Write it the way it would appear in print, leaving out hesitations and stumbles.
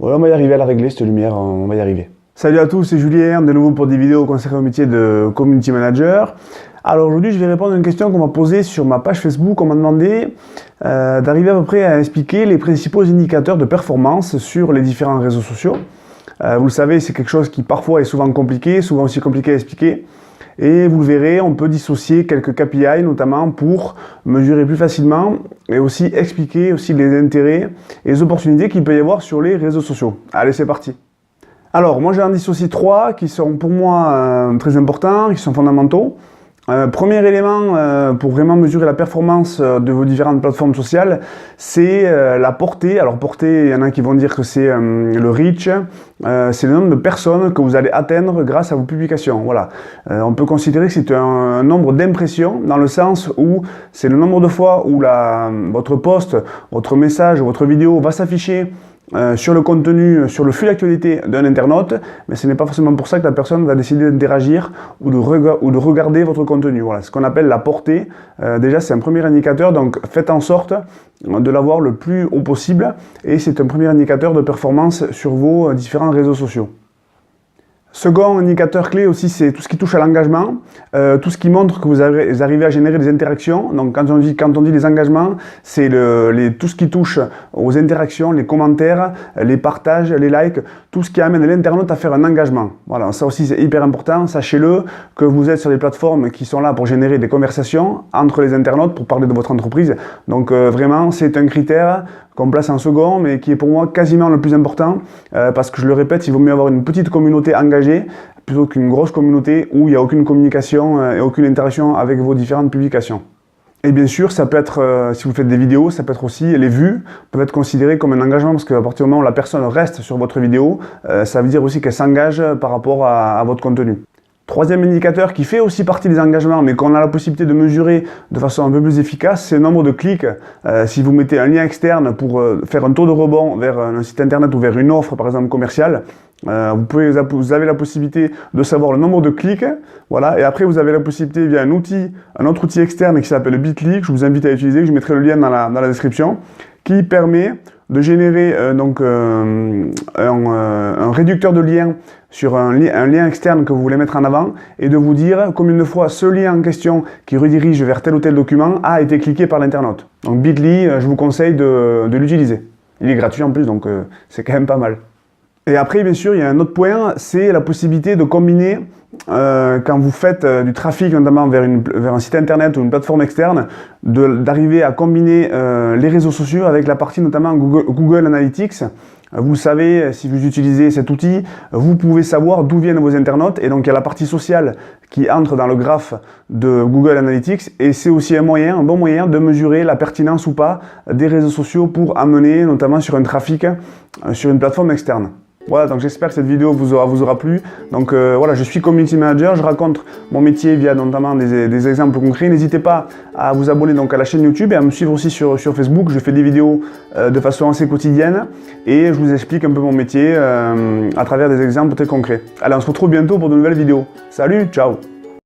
Voilà, on va y arriver à la régler cette lumière, on va y arriver. Salut à tous, c'est Julien, de nouveau pour des vidéos consacrées au métier de Community Manager. Alors aujourd'hui, je vais répondre à une question qu'on m'a posée sur ma page Facebook. On m'a demandé d'arriver à peu près à expliquer les principaux indicateurs de performance sur les différents réseaux sociaux. Vous le savez, c'est quelque chose qui parfois est souvent compliqué, souvent aussi compliqué à expliquer. Et vous le verrez, on peut dissocier quelques KPI notamment pour mesurer plus facilement et aussi expliquer aussi les intérêts et les opportunités qu'il peut y avoir sur les réseaux sociaux. Allez, c'est parti. Alors, moi j'en dissocie trois qui sont pour moi très importants, qui sont fondamentaux. Premier élément pour vraiment mesurer la performance de vos différentes plateformes sociales, c'est la portée. Alors portée, il y en a qui vont dire que c'est le reach, c'est le nombre de personnes que vous allez atteindre grâce à vos publications. Voilà. On peut considérer que c'est un nombre d'impressions dans le sens où c'est le nombre de fois où votre post, votre message, votre vidéo va s'afficher sur le contenu, sur le flux d'actualité d'un internaute, mais ce n'est pas forcément pour ça que la personne va décider d'interagir ou de regarder votre contenu. Voilà, ce qu'on appelle la portée. Déjà, c'est un premier indicateur, donc faites en sorte de l'avoir le plus haut possible, et c'est un premier indicateur de performance sur vos différents réseaux sociaux. Second indicateur clé aussi, c'est tout ce qui touche à l'engagement, tout ce qui montre que vous arrivez à générer des interactions. Donc quand on dit les engagements, c'est tout ce qui touche aux interactions, les commentaires, les partages, les likes, tout ce qui amène l'internaute à faire un engagement. Voilà, ça aussi c'est hyper important. Sachez-le que vous êtes sur des plateformes qui sont là pour générer des conversations entre les internautes pour parler de votre entreprise. Donc vraiment, c'est un critère qu'on place en second, mais qui est pour moi quasiment le plus important, parce que je le répète, il vaut mieux avoir une petite communauté engagée plutôt qu'une grosse communauté où il n'y a aucune communication et aucune interaction avec vos différentes publications. Et bien sûr, ça peut être, si vous faites des vidéos, ça peut être aussi, les vues peuvent être considérées comme un engagement, parce qu'à partir du moment où la personne reste sur votre vidéo, ça veut dire aussi qu'elle s'engage par rapport à votre contenu. Troisième indicateur qui fait aussi partie des engagements, mais qu'on a la possibilité de mesurer de façon un peu plus efficace, c'est le nombre de clics. Si vous mettez un lien externe pour faire un taux de rebond vers un site internet ou vers une offre, par exemple commerciale, vous avez la possibilité de savoir le nombre de clics, voilà, et après vous avez la possibilité via un autre outil externe qui s'appelle Bitly, que je vous invite à utiliser, que je mettrai le lien dans la description, qui permet de générer un réducteur de liens sur un lien externe que vous voulez mettre en avant et de vous dire combien de fois ce lien en question qui redirige vers tel ou tel document a été cliqué par l'internaute. Donc Bitly, je vous conseille de l'utiliser. Il est gratuit en plus, donc c'est quand même pas mal. Et après, bien sûr, il y a un autre point, c'est la possibilité de combiner, quand vous faites du trafic, notamment vers un site internet ou une plateforme externe, d'arriver à combiner les réseaux sociaux avec la partie notamment Google Analytics. Vous savez, si vous utilisez cet outil, vous pouvez savoir d'où viennent vos internautes, et donc il y a la partie sociale qui entre dans le graphe de Google Analytics, et c'est aussi un bon moyen de mesurer la pertinence ou pas des réseaux sociaux pour amener notamment sur un trafic sur une plateforme externe. Voilà, donc j'espère que cette vidéo vous aura plu. Donc voilà, je suis Community Manager, je raconte mon métier via notamment des exemples concrets. N'hésitez pas à vous abonner donc à la chaîne YouTube et à me suivre aussi sur Facebook. Je fais des vidéos de façon assez quotidienne et je vous explique un peu mon métier à travers des exemples très concrets. Allez, on se retrouve bientôt pour de nouvelles vidéos. Salut, ciao!